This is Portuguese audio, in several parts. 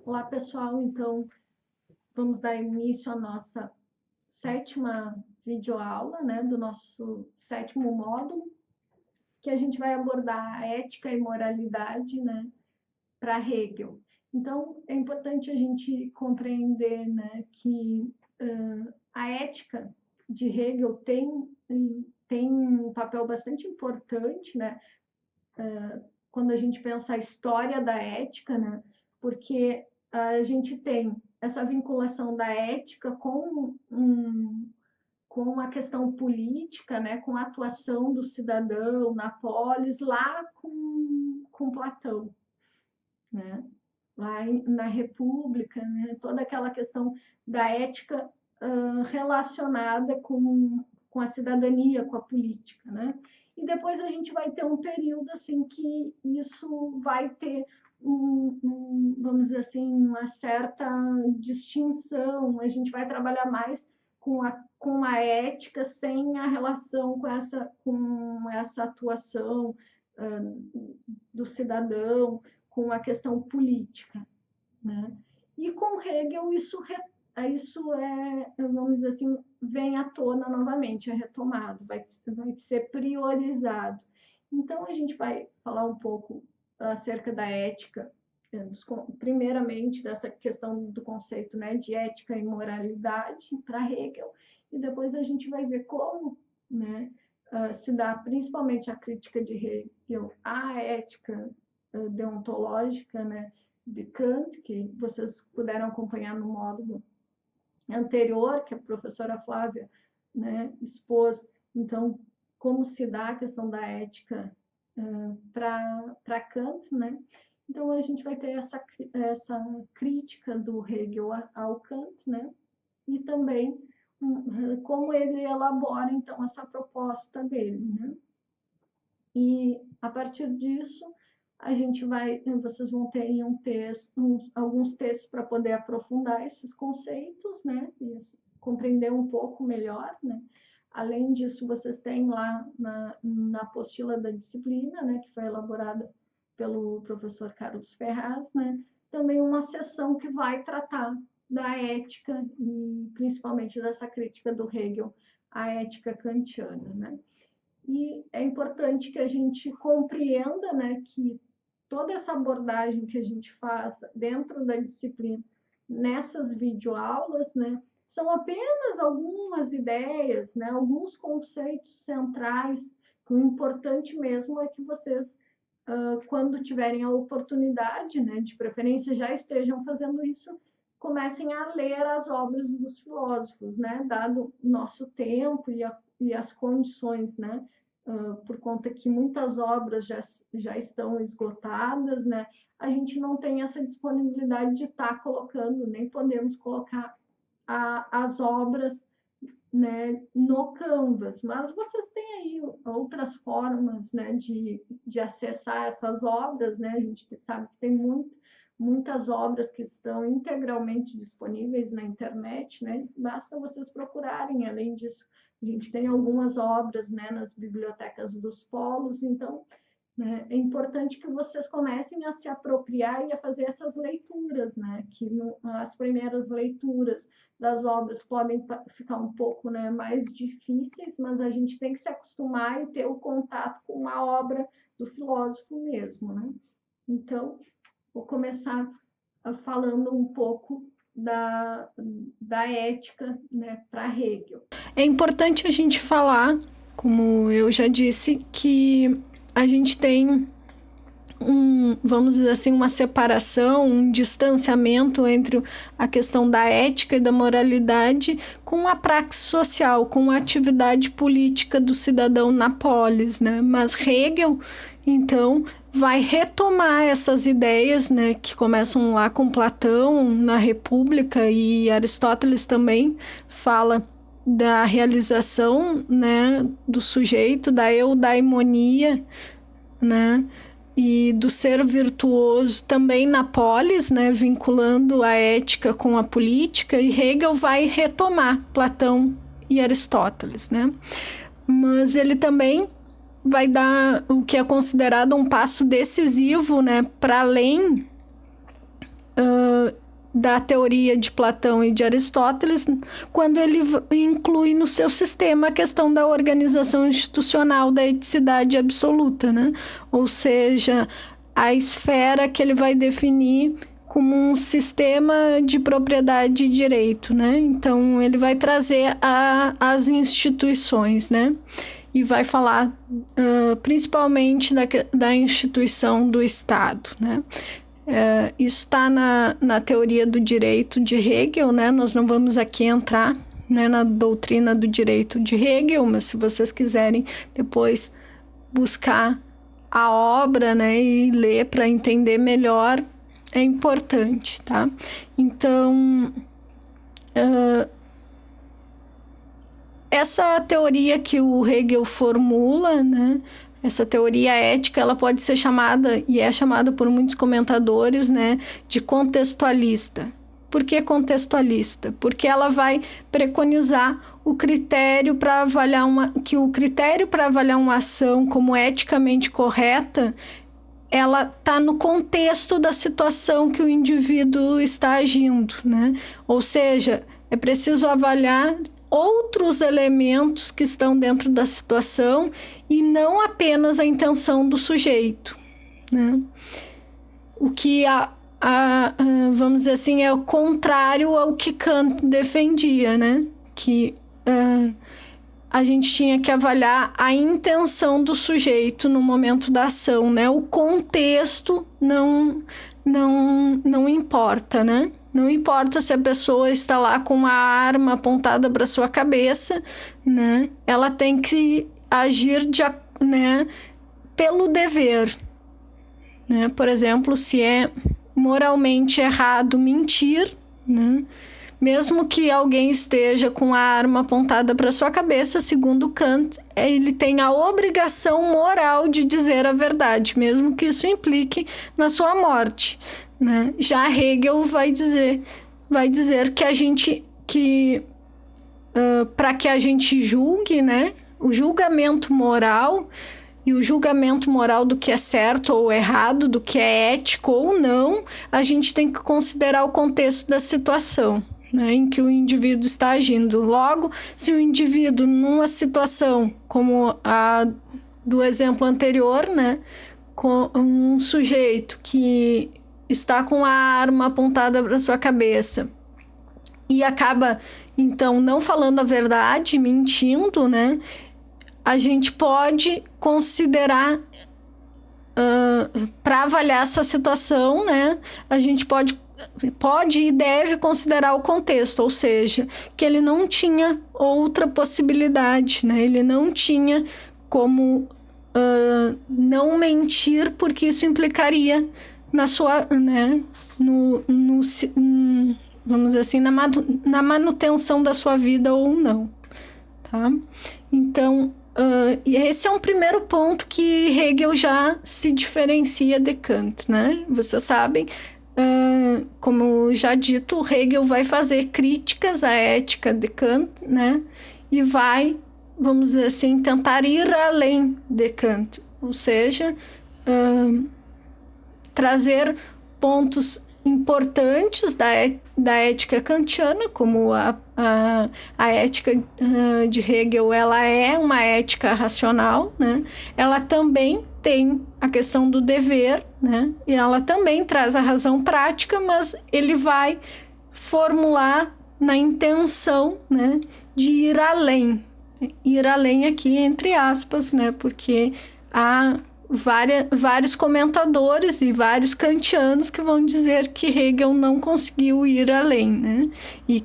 Olá, pessoal. Então, vamos dar início à nossa 7ª videoaula, né, do nosso 7º módulo, que a gente vai abordar a ética e moralidade, né, para Hegel. Então, é importante a gente compreender, né, que a ética de Hegel tem um papel bastante importante, né, quando a gente pensa a história da ética, né, porque a gente tem essa vinculação da ética com a questão política, né, com a atuação do cidadão na polis, lá com Platão, né, lá na República, né, toda aquela questão da ética relacionada com a cidadania, com a política, né? E depois a gente vai ter um período assim que isso vai ter vamos dizer assim, uma certa distinção. A gente vai trabalhar mais com a ética sem a relação com essa atuação do cidadão, com a questão política, né? E com Hegel isso vamos dizer assim, vem à tona novamente, é retomado, vai ser priorizado. Então, a gente vai falar um pouco acerca da ética, primeiramente dessa questão do conceito, né, de ética e moralidade para Hegel, e depois a gente vai ver como, né, se dá principalmente a crítica de Hegel à ética deontológica, né, de Kant, que vocês puderam acompanhar no módulo anterior, que a professora Flávia, né, expôs, então, como se dá a questão da ética para Kant, né? Então, a gente vai ter essa crítica do Hegel ao Kant, né? E também como ele elabora, então, essa proposta dele, né? E, a partir disso, vocês vão ter alguns textos para poder aprofundar esses conceitos, né? E compreender um pouco melhor, né? Além disso, vocês têm lá na apostila da disciplina, né, que foi elaborada pelo professor Carlos Ferraz, né, também uma seção que vai tratar da ética e principalmente dessa crítica do Hegel à ética kantiana, né? E é importante que a gente compreenda, né, que toda essa abordagem que a gente faz dentro da disciplina, nessas videoaulas, né, são apenas algumas ideias, né, alguns conceitos centrais, que o importante mesmo é que vocês, quando tiverem a oportunidade, né, de preferência já estejam fazendo isso, comecem a ler as obras dos filósofos, né, dado o nosso tempo e as condições, né, por conta que muitas obras já estão esgotadas, né, a gente não tem essa disponibilidade de estar colocando, nem podemos colocar as obras, né, no Canvas, mas vocês têm aí outras formas, né, de acessar essas obras, né, a gente sabe que tem muitas obras que estão integralmente disponíveis na internet, né, basta vocês procurarem. Além disso, a gente tem algumas obras, né, nas bibliotecas dos polos, então, né, é importante que vocês comecem a se apropriar e a fazer essas leituras, né, que as primeiras leituras das obras podem ficar um pouco, né, mais difíceis, mas a gente tem que se acostumar e ter o contato com a obra do filósofo mesmo, né? Então, vou começar falando um pouco da ética, né, para Hegel. É importante a gente falar, como eu já disse, que a gente tem vamos dizer assim, uma separação, um distanciamento entre a questão da ética e da moralidade com a praxis social, com a atividade política do cidadão na polis, né? Mas Hegel, então, vai retomar essas ideias, né, que começam lá com Platão, na República, e Aristóteles também fala da realização, né, do sujeito, da eudaimonia, né, e do ser virtuoso também na polis, né, vinculando a ética com a política, e Hegel vai retomar Platão e Aristóteles, né? Mas ele também vai dar o que é considerado um passo decisivo, né, para além da teoria de Platão e de Aristóteles, quando ele inclui no seu sistema a questão da organização institucional, da eticidade absoluta, né? Ou seja, a esfera que ele vai definir como um sistema de propriedade e direito, né? Então, ele vai trazer as instituições, né? E vai falar principalmente da instituição do Estado, né? Isso está na teoria do direito de Hegel, né? Nós não vamos aqui entrar, né, na doutrina do direito de Hegel, mas se vocês quiserem depois buscar a obra, né, e ler para entender melhor, é importante, tá? Então, essa teoria que o Hegel formula, né, essa teoria ética, ela pode ser chamada, e é chamada por muitos comentadores, né, de contextualista. Por que contextualista? Porque ela vai preconizar o critério para avaliar uma ação como eticamente correta, ela está no contexto da situação que o indivíduo está agindo, né? Ou seja, é preciso avaliar outros elementos que estão dentro da situação e não apenas a intenção do sujeito, né? O que vamos dizer assim, é o contrário ao que Kant defendia, né? Que a gente tinha que avaliar a intenção do sujeito no momento da ação, né? O contexto não importa, né? Não importa se a pessoa está lá com uma arma apontada para sua cabeça, né? Ela tem que agir né, pelo dever, né? Por exemplo, se é moralmente errado mentir, né? Mesmo que alguém esteja com a arma apontada para sua cabeça, segundo Kant, ele tem a obrigação moral de dizer a verdade, mesmo que isso implique na sua morte, né? Já Hegel vai dizer que para que a gente julgue, né? O julgamento moral e o julgamento moral do que é certo ou errado, do que é ético ou não, a gente tem que considerar o contexto da situação, né, em que o indivíduo está agindo. Logo, se o indivíduo, numa situação como a do exemplo anterior, né, com um sujeito que está com a arma apontada para sua cabeça e acaba, então, não falando a verdade, mentindo, né, a gente pode considerar, para avaliar essa situação, né, a gente pode e deve considerar o contexto, ou seja, que ele não tinha outra possibilidade, né? Ele não tinha como não mentir, porque isso implicaria na sua, né, vamos dizer assim, na manutenção da sua vida ou não, tá? Então, esse é um primeiro ponto que Hegel já se diferencia de Kant, né? Vocês sabem, como já dito, Hegel vai fazer críticas à ética de Kant, né? E vai, vamos dizer assim, tentar ir além de Kant, ou seja, trazer pontos importantes da ética kantiana, como a ética de Hegel, ela é uma ética racional, né? Ela também tem a questão do dever, né? E ela também traz a razão prática, mas ele vai formular na intenção, né, de ir além. Ir além aqui entre aspas, né? Porque há vários comentadores e vários kantianos que vão dizer que Hegel não conseguiu ir além, né? E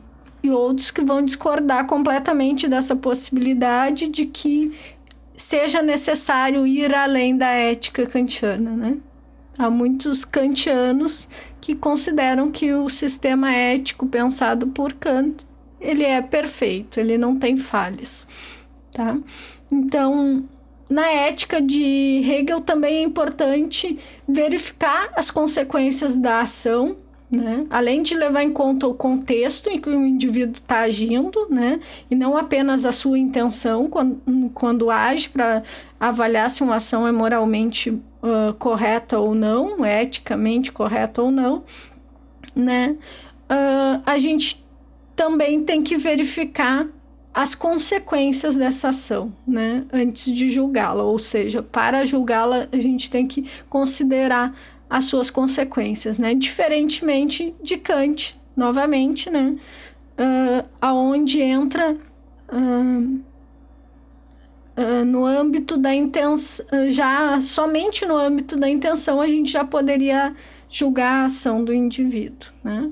outros que vão discordar completamente dessa possibilidade de que seja necessário ir além da ética kantiana, né? Há muitos kantianos que consideram que o sistema ético pensado por Kant, ele é perfeito, ele não tem falhas, tá? Então, na ética de Hegel também é importante verificar as consequências da ação, né? Além de levar em conta o contexto em que o indivíduo está agindo, né? E não apenas a sua intenção quando age, para avaliar se uma ação é moralmente correta ou não, eticamente correta ou não, né? a gente também tem que verificar as consequências dessa ação, né, antes de julgá-la, ou seja, para julgá-la a gente tem que considerar as suas consequências, né, diferentemente de Kant, novamente, né, aonde entra no âmbito da intenção, já somente no âmbito da intenção a gente já poderia julgar a ação do indivíduo, né?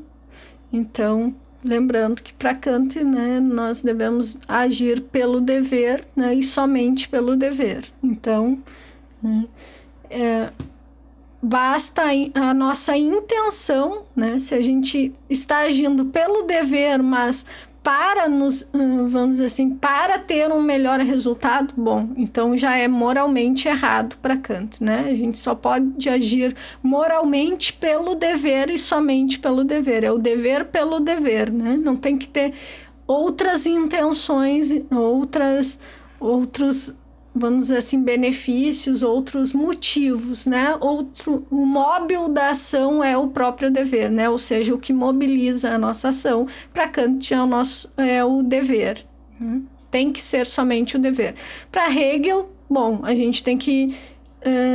Então, lembrando que para Kant, né, nós devemos agir pelo dever, né, e somente pelo dever. Então, né, basta a nossa intenção, né, se a gente está agindo pelo dever, mas para nos, vamos dizer assim, para ter um melhor resultado, bom, então já é moralmente errado para Kant, né? A gente só pode agir moralmente pelo dever e somente pelo dever, é o dever pelo dever, né? Não tem que ter outras intenções, outros, vamos dizer assim, benefícios, outros motivos, né? O móvel da ação é o próprio dever, né? Ou seja, o que mobiliza a nossa ação. Para Kant é o dever, né? Tem que ser somente o dever. Para Hegel, bom, a gente tem que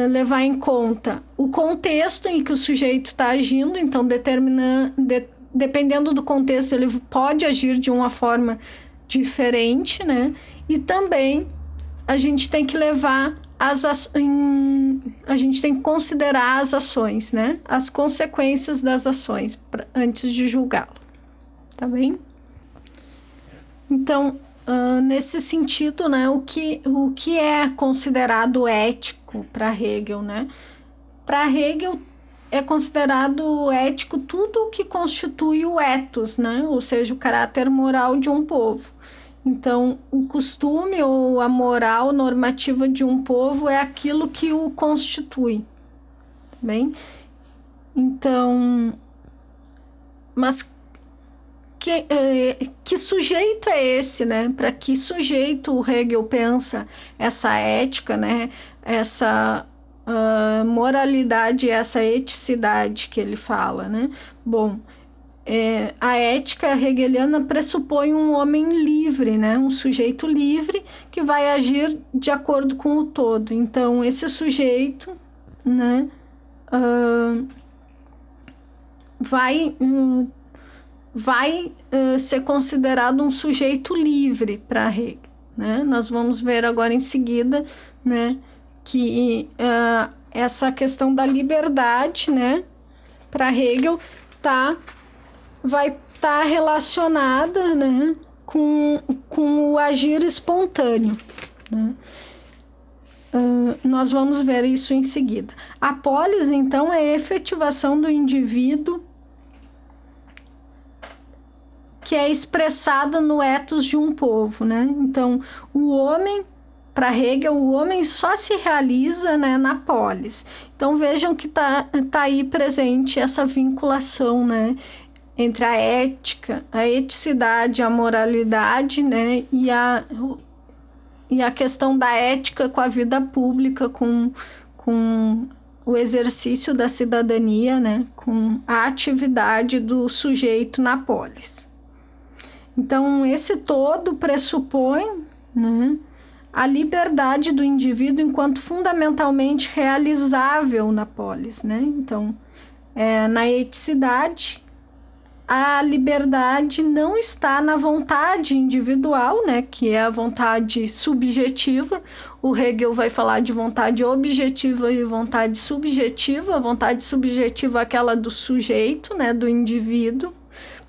levar em conta o contexto em que o sujeito está agindo, então dependendo do contexto, ele pode agir de uma forma diferente, né? E também a gente tem que levar a gente tem que considerar as ações, né? As consequências das ações antes de julgá-lo, tá bem? Então, nesse sentido, né, o que é considerado ético para Hegel, né? Para Hegel é considerado ético tudo o que constitui o ethos, né? Ou seja, o caráter moral de um povo. Então, o costume ou a moral normativa de um povo é aquilo que o constitui, bem? Então, mas que sujeito é esse, né? Para que sujeito o Hegel pensa essa ética, né? Essa moralidade, essa eticidade que ele fala, né? Bom, a ética hegeliana pressupõe um homem livre, né? Um sujeito livre que vai agir de acordo com o todo. Então, esse sujeito, né, vai ser considerado um sujeito livre para Hegel, né? Nós vamos ver agora em seguida, né, que essa questão da liberdade, né, para Hegel vai estar relacionada, né, com o agir espontâneo, né? Nós vamos ver isso em seguida. A polis, então, é a efetivação do indivíduo que é expressada no ethos de um povo, né? Então, o homem, para Hegel, o homem só se realiza, né, na polis. Então, vejam que tá aí presente essa vinculação, né, entre a ética, a eticidade, a moralidade, né, e a questão da ética com a vida pública, com o exercício da cidadania, né, com a atividade do sujeito na polis. Então, esse todo pressupõe, né, a liberdade do indivíduo enquanto fundamentalmente realizável na polis, né? Então, na eticidade, a liberdade não está na vontade individual, né, que é a vontade subjetiva. O Hegel vai falar de vontade objetiva e vontade subjetiva. A vontade subjetiva é aquela do sujeito, né, do indivíduo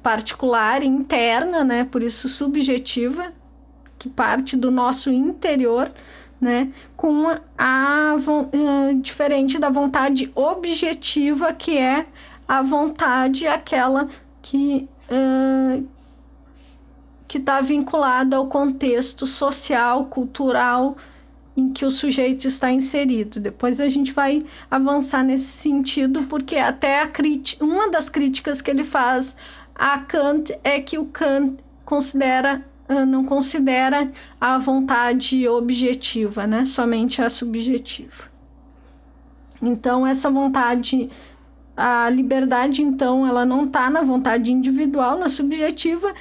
particular, interna, né, por isso subjetiva, que parte do nosso interior, né, com diferente da vontade objetiva, que é a vontade aquela que está vinculada ao contexto social, cultural em que o sujeito está inserido. Depois a gente vai avançar nesse sentido, porque até uma das críticas que ele faz a Kant é que o Kant não considera a vontade objetiva, né? Somente a subjetiva. Então, essa vontade a liberdade, então, ela não está na vontade individual, na subjetiva,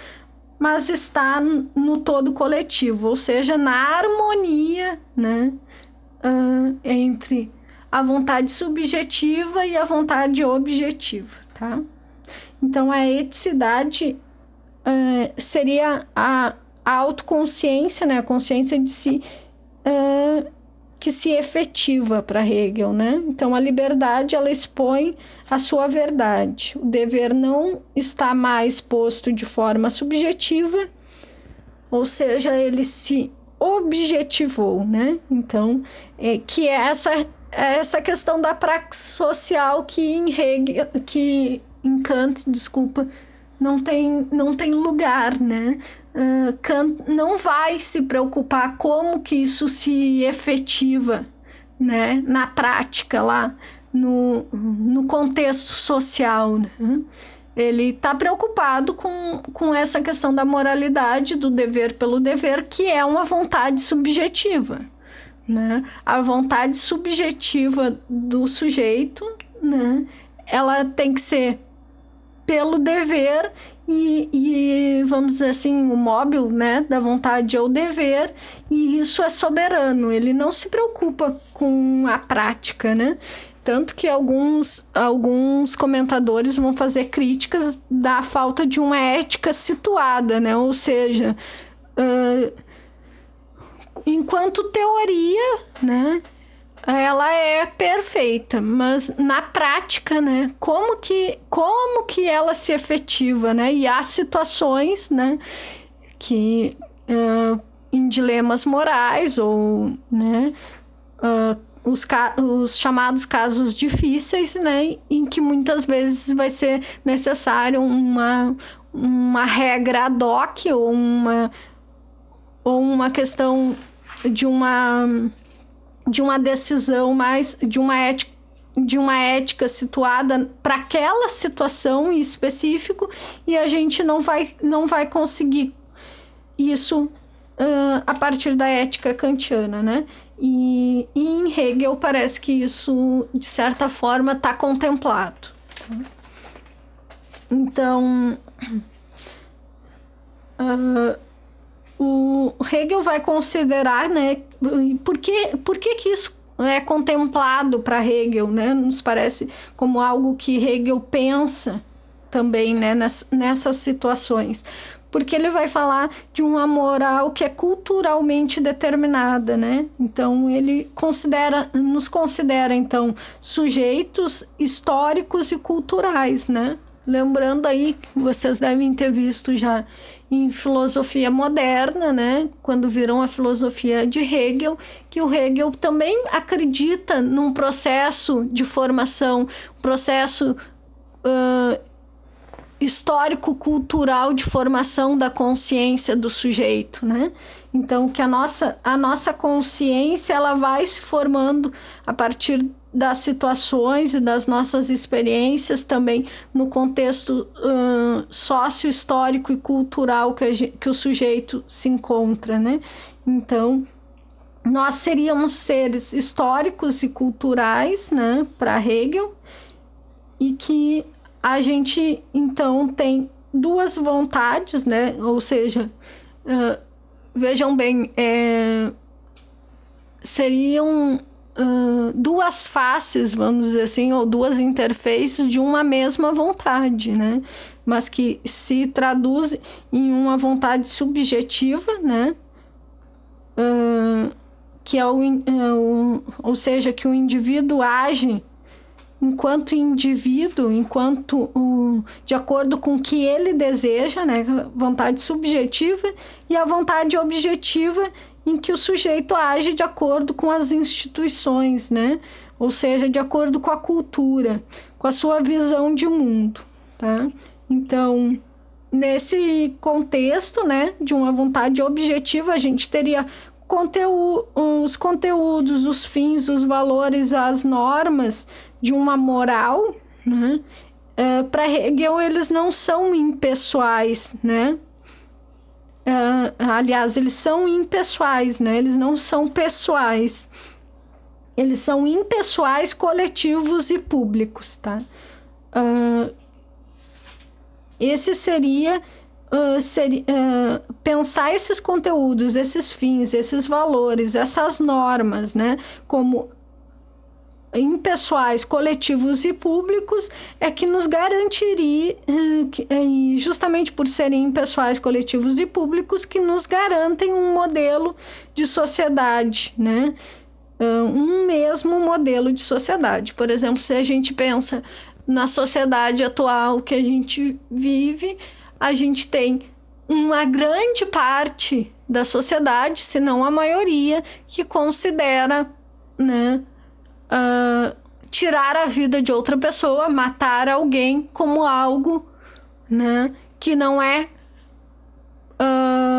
mas está no todo coletivo, ou seja, na harmonia, né, entre a vontade subjetiva e a vontade objetiva, tá? Então, a eticidade seria a autoconsciência, né, a consciência de si, que se efetiva para Hegel, né? Então, a liberdade, ela expõe a sua verdade. O dever não está mais posto de forma subjetiva, ou seja, ele se objetivou, né? Então, que é essa questão da praxis social que em Hegel, que em Kant, desculpa, não tem lugar, né? Kant não vai se preocupar como que isso se efetiva, né? Na prática, lá no contexto social, né? Ele está preocupado com essa questão da moralidade, do dever pelo dever, que é uma vontade subjetiva, né? A vontade subjetiva do sujeito, né? Ela tem que ser pelo dever e vamos dizer assim, o móvel, né, da vontade é o dever, e isso é soberano, ele não se preocupa com a prática, né? Tanto que alguns comentadores vão fazer críticas da falta de uma ética situada, né? Ou seja, enquanto teoria, né, ela é perfeita, mas na prática, né, como que ela se efetiva, né? E há situações, né, que em dilemas morais ou, né, os chamados casos difíceis, né, em que muitas vezes vai ser necessário uma regra ad hoc ou uma questão de uma decisão mais de uma ética situada para aquela situação em específico, e a gente não vai conseguir isso a partir da ética kantiana, né? E em Hegel parece que isso, de certa forma, está contemplado. Então, o Hegel vai considerar, né? Por que isso é contemplado para Hegel, né? Nos parece como algo que Hegel pensa também, né? Nessas situações. Porque ele vai falar de uma moral que é culturalmente determinada, né? Então, ele nos considera, então, sujeitos históricos e culturais, né? Lembrando aí que vocês devem ter visto já em filosofia moderna, né? Quando viram a filosofia de Hegel, que o Hegel também acredita num processo de formação, processo histórico-cultural de formação da consciência do sujeito, né? Então, que a nossa consciência, ela vai se formando a partir das situações e das nossas experiências, também no contexto sócio-histórico e cultural que o sujeito se encontra, né? Então, nós seríamos seres históricos e culturais, né, para Hegel, e que a gente, então, tem duas vontades, né? Ou seja, vejam bem, seriam duas faces, vamos dizer assim, ou duas interfaces de uma mesma vontade, né? Mas que se traduz em uma vontade subjetiva, né? Que ou seja, que o indivíduo age enquanto indivíduo, de acordo com o que ele deseja, né? Vontade subjetiva, e a vontade objetiva, em que o sujeito age de acordo com as instituições, né? Ou seja, de acordo com a cultura, com a sua visão de mundo, tá? Então, nesse contexto, né, de uma vontade objetiva, a gente teria os conteúdos, os fins, os valores, as normas de uma moral, né? Para Hegel, eles não são impessoais, né? Aliás, eles são impessoais, né? Eles não são pessoais. Eles são impessoais, coletivos e públicos, tá? esse seria pensar esses conteúdos, esses fins, esses valores, essas normas, né, como impessoais, coletivos e públicos, é que nos garantiria, justamente por serem impessoais, coletivos e públicos, que nos garantem um modelo de sociedade, né? Um mesmo modelo de sociedade. Por exemplo, se a gente pensa na sociedade atual que a gente vive, a gente tem uma grande parte da sociedade, se não a maioria, que considera, né, tirar a vida de outra pessoa, matar alguém como algo, né, que não é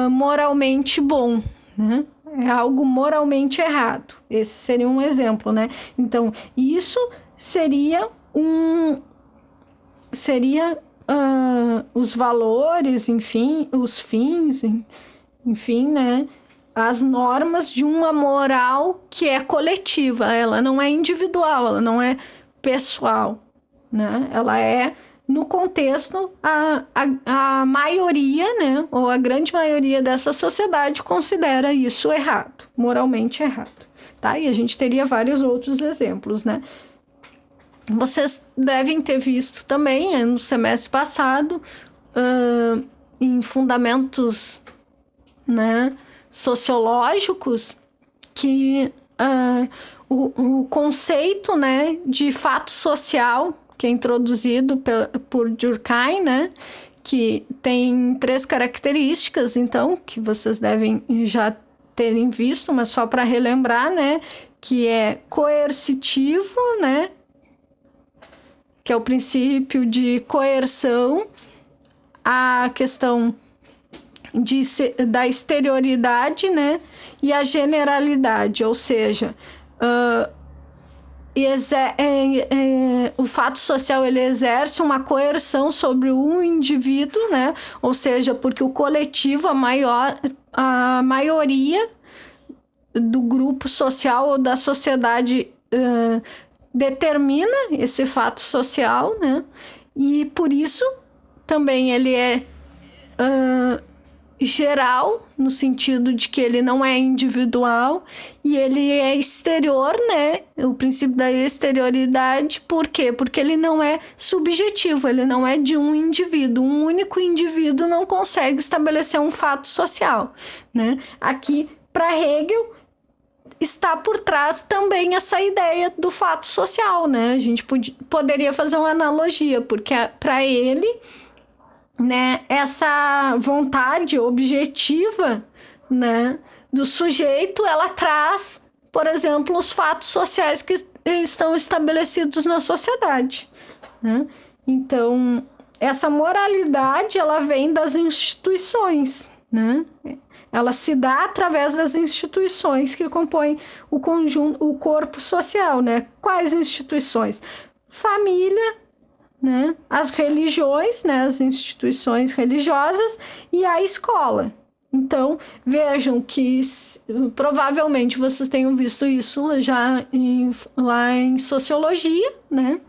moralmente bom, né? É algo moralmente errado. Esse seria um exemplo, né? Então, isso seria os valores, enfim, os fins, enfim, né? As normas de uma moral que é coletiva, ela não é individual, ela não é pessoal, né? Ela é, no contexto, a maioria, né, ou a grande maioria dessa sociedade considera isso errado, moralmente errado, tá? E a gente teria vários outros exemplos, né? Vocês devem ter visto também, no semestre passado, em fundamentos, né, sociológicos, que o conceito, né, de fato social, que é introduzido por Durkheim, né, que tem 3 características, então, que vocês devem já terem visto, mas só para relembrar, né, que é coercitivo, né, que é o princípio de coerção, a questão da exterioridade, né, e a generalidade, ou seja, o fato social ele exerce uma coerção sobre o indivíduo, né, ou seja, porque o coletivo, a maioria do grupo social ou da sociedade determina esse fato social, né, e por isso também ele é geral, no sentido de que ele não é individual, e ele é exterior, né? O princípio da exterioridade, por quê? Porque ele não é subjetivo, ele não é de um indivíduo. Um único indivíduo não consegue estabelecer um fato social, né? Aqui, para Hegel, está por trás também essa ideia do fato social, né? A gente poderia fazer uma analogia, porque para ele, né, essa vontade objetiva, né, do sujeito, ela traz, por exemplo, os fatos sociais que estão estabelecidos na sociedade, né? Então, essa moralidade, ela vem das instituições, né? Ela se dá através das instituições que compõem o conjunto, o corpo social, né? Quais instituições? Família, né? As religiões, né? As instituições religiosas e a escola. Então, vejam que provavelmente vocês tenham visto isso já lá em sociologia, né?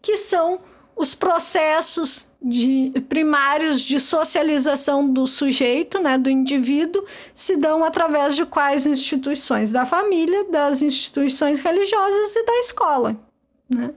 Que são os processos primários de socialização do sujeito, né, do indivíduo, se dão através de quais instituições? Da família, das instituições religiosas e da escola, né?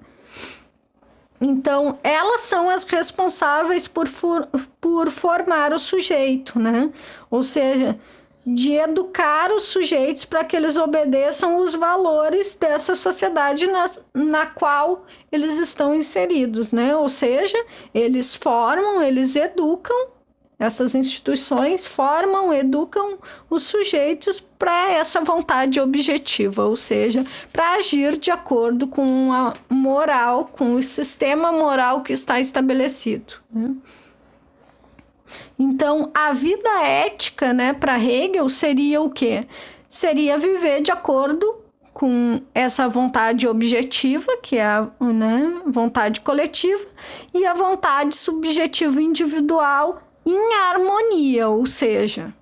Então, elas são as responsáveis por formar o sujeito, né? Ou seja, de educar os sujeitos para que eles obedeçam os valores dessa sociedade na qual eles estão inseridos, né? Ou seja, eles formam, eles educam, essas instituições formam, educam os sujeitos para essa vontade objetiva, ou seja, para agir de acordo com a moral, com o sistema moral que está estabelecido, né? Então, a vida ética, né, para Hegel seria o quê? Seria viver de acordo com essa vontade objetiva, que é a, né, vontade coletiva, e a vontade subjetiva individual em harmonia, ou seja,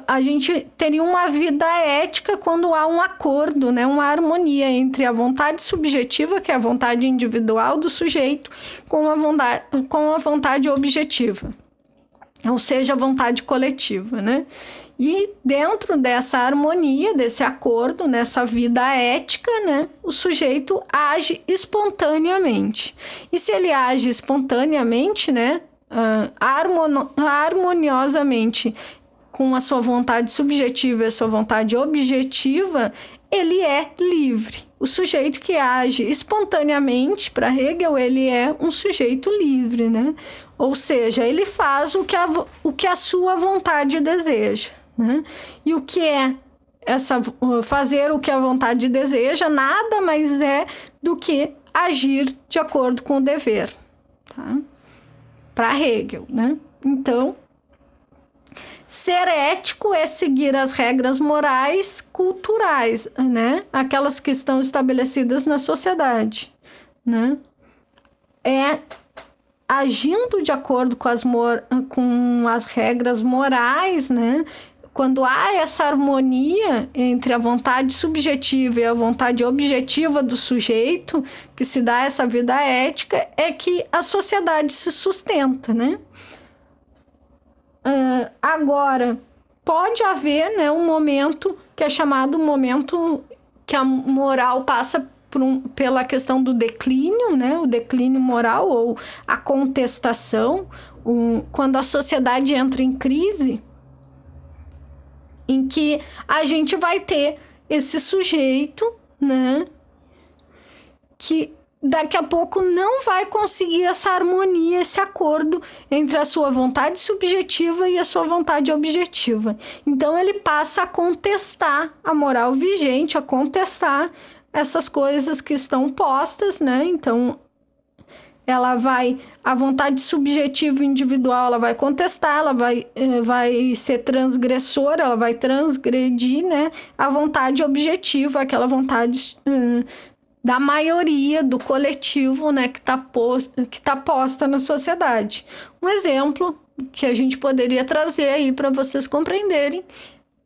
a gente teria uma vida ética quando há um acordo, né, uma harmonia entre a vontade subjetiva, que é a vontade individual do sujeito, com a vontade objetiva, ou seja, a vontade coletiva, né? E dentro dessa harmonia, desse acordo, nessa vida ética, né, o sujeito age espontaneamente. E se ele age espontaneamente, né, harmoniosamente, com a sua vontade subjetiva e a sua vontade objetiva, ele é livre. O sujeito que age espontaneamente, para Hegel, ele é um sujeito livre, né? Ou seja, ele faz o que a sua vontade deseja, né? E o que é fazer o que a vontade deseja nada mais é do que agir de acordo com o dever, tá? Para Hegel, né? Então, ser ético é seguir as regras morais culturais, né? Aquelas que estão estabelecidas na sociedade, né? É agindo de acordo com as regras morais, né? Quando há essa harmonia entre a vontade subjetiva e a vontade objetiva do sujeito, que se dá essa vida ética, é que a sociedade se sustenta, né? Agora, pode haver, né, um momento que é chamado momento que a moral passa pela questão do declínio, né, o declínio moral ou a contestação, quando a sociedade entra em crise, em que a gente vai ter esse sujeito, né, que daqui a pouco não vai conseguir essa harmonia, esse acordo entre a sua vontade subjetiva e a sua vontade objetiva. Então ele passa a contestar a moral vigente, a contestar essas coisas que estão postas, né? Então a vontade subjetiva individual, ela vai contestar, ela vai ser transgressora, ela vai transgredir, né, a vontade objetiva, aquela vontade da maioria, do coletivo, né, que tá posta na sociedade. Um exemplo que a gente poderia trazer aí para vocês compreenderem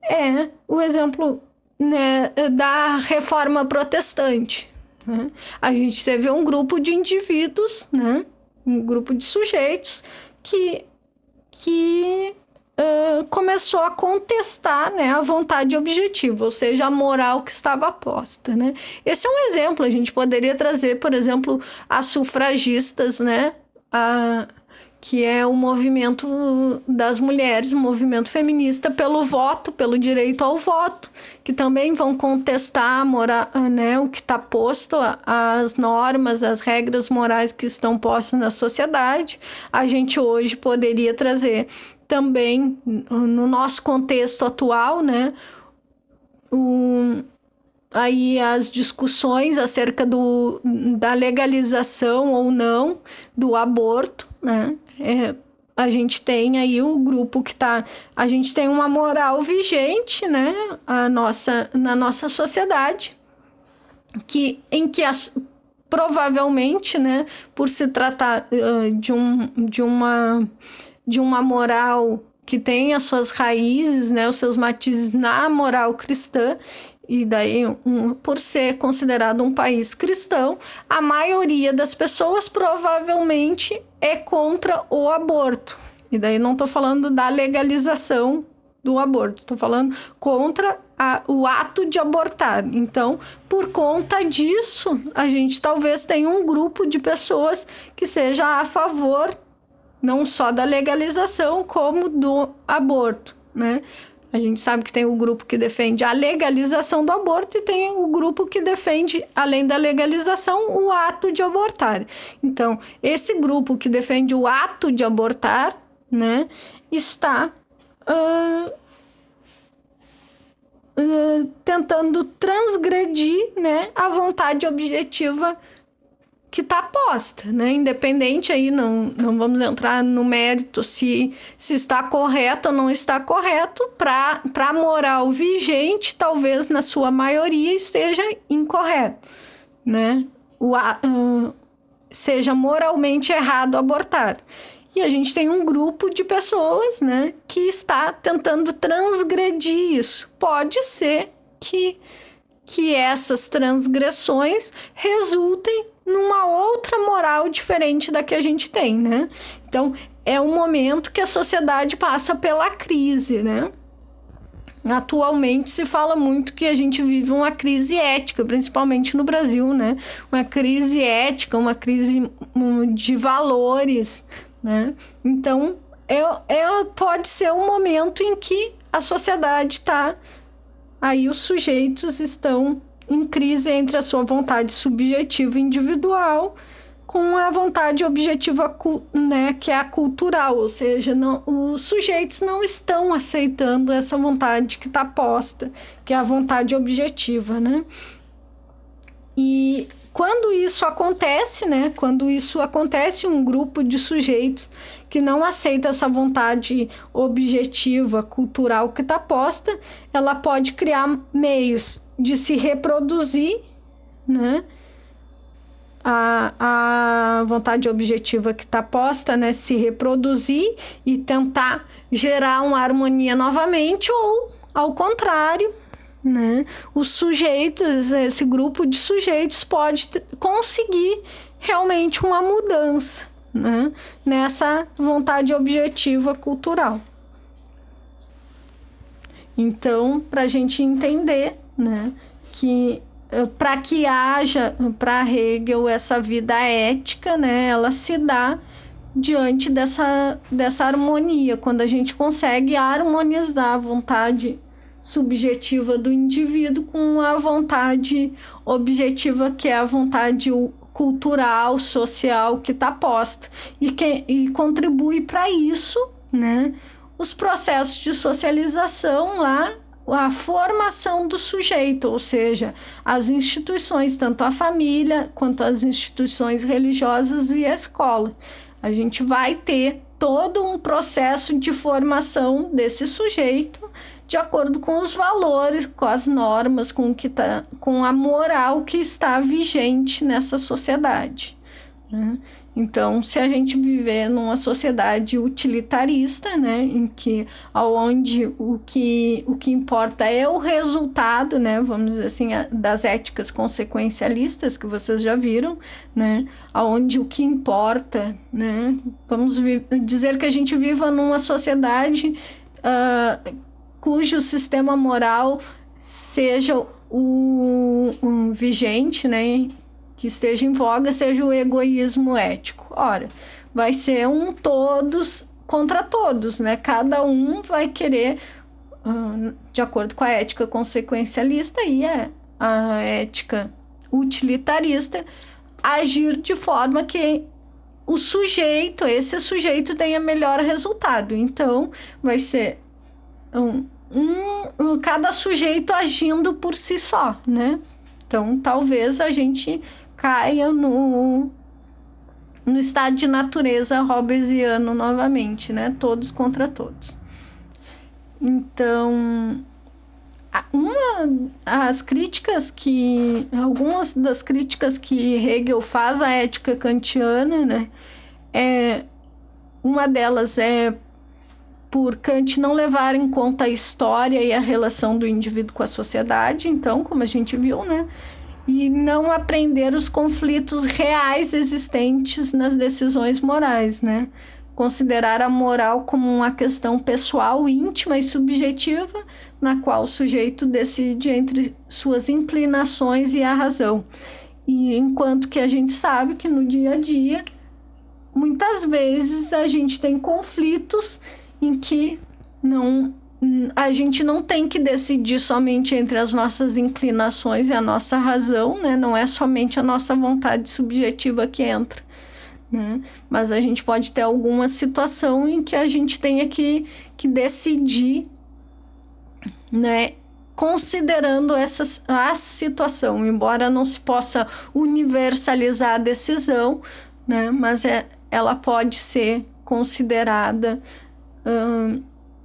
é o exemplo, né, da Reforma Protestante. Né? A gente teve um grupo de indivíduos, né, um grupo de sujeitos que começou a contestar, né, a vontade objetiva, ou seja, a moral que estava posta, né? Esse é um exemplo. A gente poderia trazer, por exemplo, as sufragistas, né, que é o movimento das mulheres, o movimento feminista pelo voto, pelo direito ao voto, que também vão contestar né, o que está posto, as normas, as regras morais que estão postas na sociedade. A gente hoje poderia trazer também, no nosso contexto atual, né, aí as discussões acerca da legalização ou não do aborto, né? A gente tem aí o grupo a gente tem uma moral vigente, né? Na nossa sociedade, em que provavelmente, né, por se tratar de uma moral que tem as suas raízes, né, os seus matizes na moral cristã, e daí, por ser considerado um país cristão, a maioria das pessoas provavelmente é contra o aborto. E daí não estou falando da legalização do aborto, estou falando contra o ato de abortar. Então, por conta disso, a gente talvez tenha um grupo de pessoas que seja a favor não só da legalização, como do aborto, né? A gente sabe que tem o grupo que defende a legalização do aborto e tem o grupo que defende, além da legalização, o ato de abortar. Então, esse grupo que defende o ato de abortar, né, está tentando transgredir, né, a vontade objetiva que está posta, né? Independente aí, não vamos entrar no mérito se está correto ou não está correto, para a moral vigente, talvez na sua maioria esteja incorreto, né? Seja moralmente errado abortar. e a gente tem um grupo de pessoas, né, que está tentando transgredir isso. Pode ser que essas transgressões resultem numa outra moral diferente da que a gente tem, né? Então, é um momento que a sociedade passa pela crise, né? Atualmente se fala muito que a gente vive uma crise ética, principalmente no Brasil, né? Uma crise ética, uma crise de valores, né? Então, pode ser um momento em que a sociedade está... Aí os sujeitos estão em crise entre a sua vontade subjetiva individual com a vontade objetiva, né, que é a cultural, ou seja, os sujeitos não estão aceitando essa vontade que está posta, que é a vontade objetiva, né? E quando isso acontece, né, um grupo de sujeitos que não aceita essa vontade objetiva, cultural que está posta, ela pode criar meios de se reproduzir, né? A vontade objetiva que está posta, né, se reproduzir e tentar gerar uma harmonia novamente, ou, ao contrário, né, os sujeitos, esse grupo de sujeitos pode conseguir realmente uma mudança, né, nessa vontade objetiva cultural. Então, para a gente entender, né, que para que haja, para Hegel, essa vida ética, né, ela se dá diante dessa harmonia, quando a gente consegue harmonizar a vontade subjetiva do indivíduo com a vontade objetiva, que é a vontade cultural, social que está posta, e contribui para isso, né, os processos de socialização lá, a formação do sujeito, ou seja, as instituições, tanto a família quanto as instituições religiosas e a escola. A gente vai ter todo um processo de formação desse sujeito de acordo com os valores, com as normas, com a moral que está vigente nessa sociedade, né? Então, se a gente viver numa sociedade utilitarista, né, em que onde o que importa é o resultado, né, vamos dizer assim, das éticas consequencialistas que vocês já viram, né, onde o que importa, né, vamos dizer que a gente viva numa sociedade cujo sistema moral seja o vigente, né, que esteja em voga, seja o egoísmo ético. Ora, vai ser um todos contra todos, né? Cada um vai querer, de acordo com a ética consequencialista e a ética utilitarista, agir de forma que esse sujeito tenha melhor resultado. Então, vai ser cada sujeito agindo por si só, né? Então, talvez a gente caia no estado de natureza hobbesiano novamente, né? Todos contra todos. Então, algumas das críticas que Hegel faz à ética kantiana, né? Uma delas é por Kant não levar em conta a história e a relação do indivíduo com a sociedade, então, como a gente viu, né? E não aprender os conflitos reais existentes nas decisões morais, né? Considerar a moral como uma questão pessoal, íntima e subjetiva, na qual o sujeito decide entre suas inclinações e a razão. E enquanto que a gente sabe que no dia a dia, muitas vezes a gente tem conflitos em que a gente não tem que decidir somente entre as nossas inclinações e a nossa razão, né? Não é somente a nossa vontade subjetiva que entra, né? Mas a gente pode ter alguma situação em que a gente tenha que decidir, né? Considerando a situação, embora não se possa universalizar a decisão, né? Mas ela pode ser considerada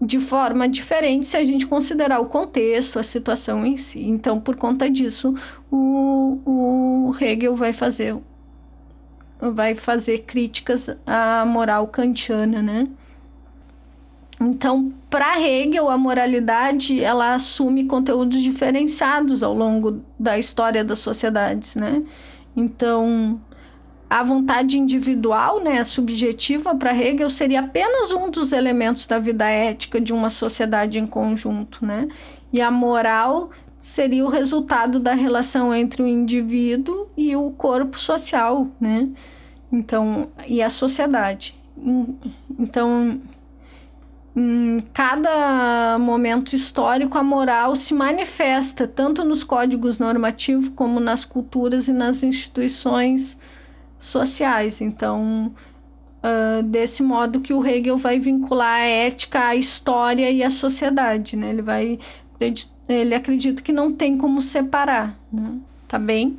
de forma diferente se a gente considerar o contexto, a situação em si. Então, por conta disso, o Hegel vai fazer vai fazer críticas à moral kantiana, né? Então, para Hegel, a moralidade ela assume conteúdos diferenciados ao longo da história das sociedades, né? Então, a vontade individual, né, subjetiva, para Hegel seria apenas um dos elementos da vida ética de uma sociedade em conjunto, né? E a moral seria o resultado da relação entre o indivíduo e o corpo social, né? Então, e a sociedade. Então, em cada momento histórico, a moral se manifesta tanto nos códigos normativos como nas culturas e nas instituições sociais. Então, desse modo que o Hegel vai vincular a ética à história e à sociedade, né? Ele acredita que não tem como separar, né? Tá bem?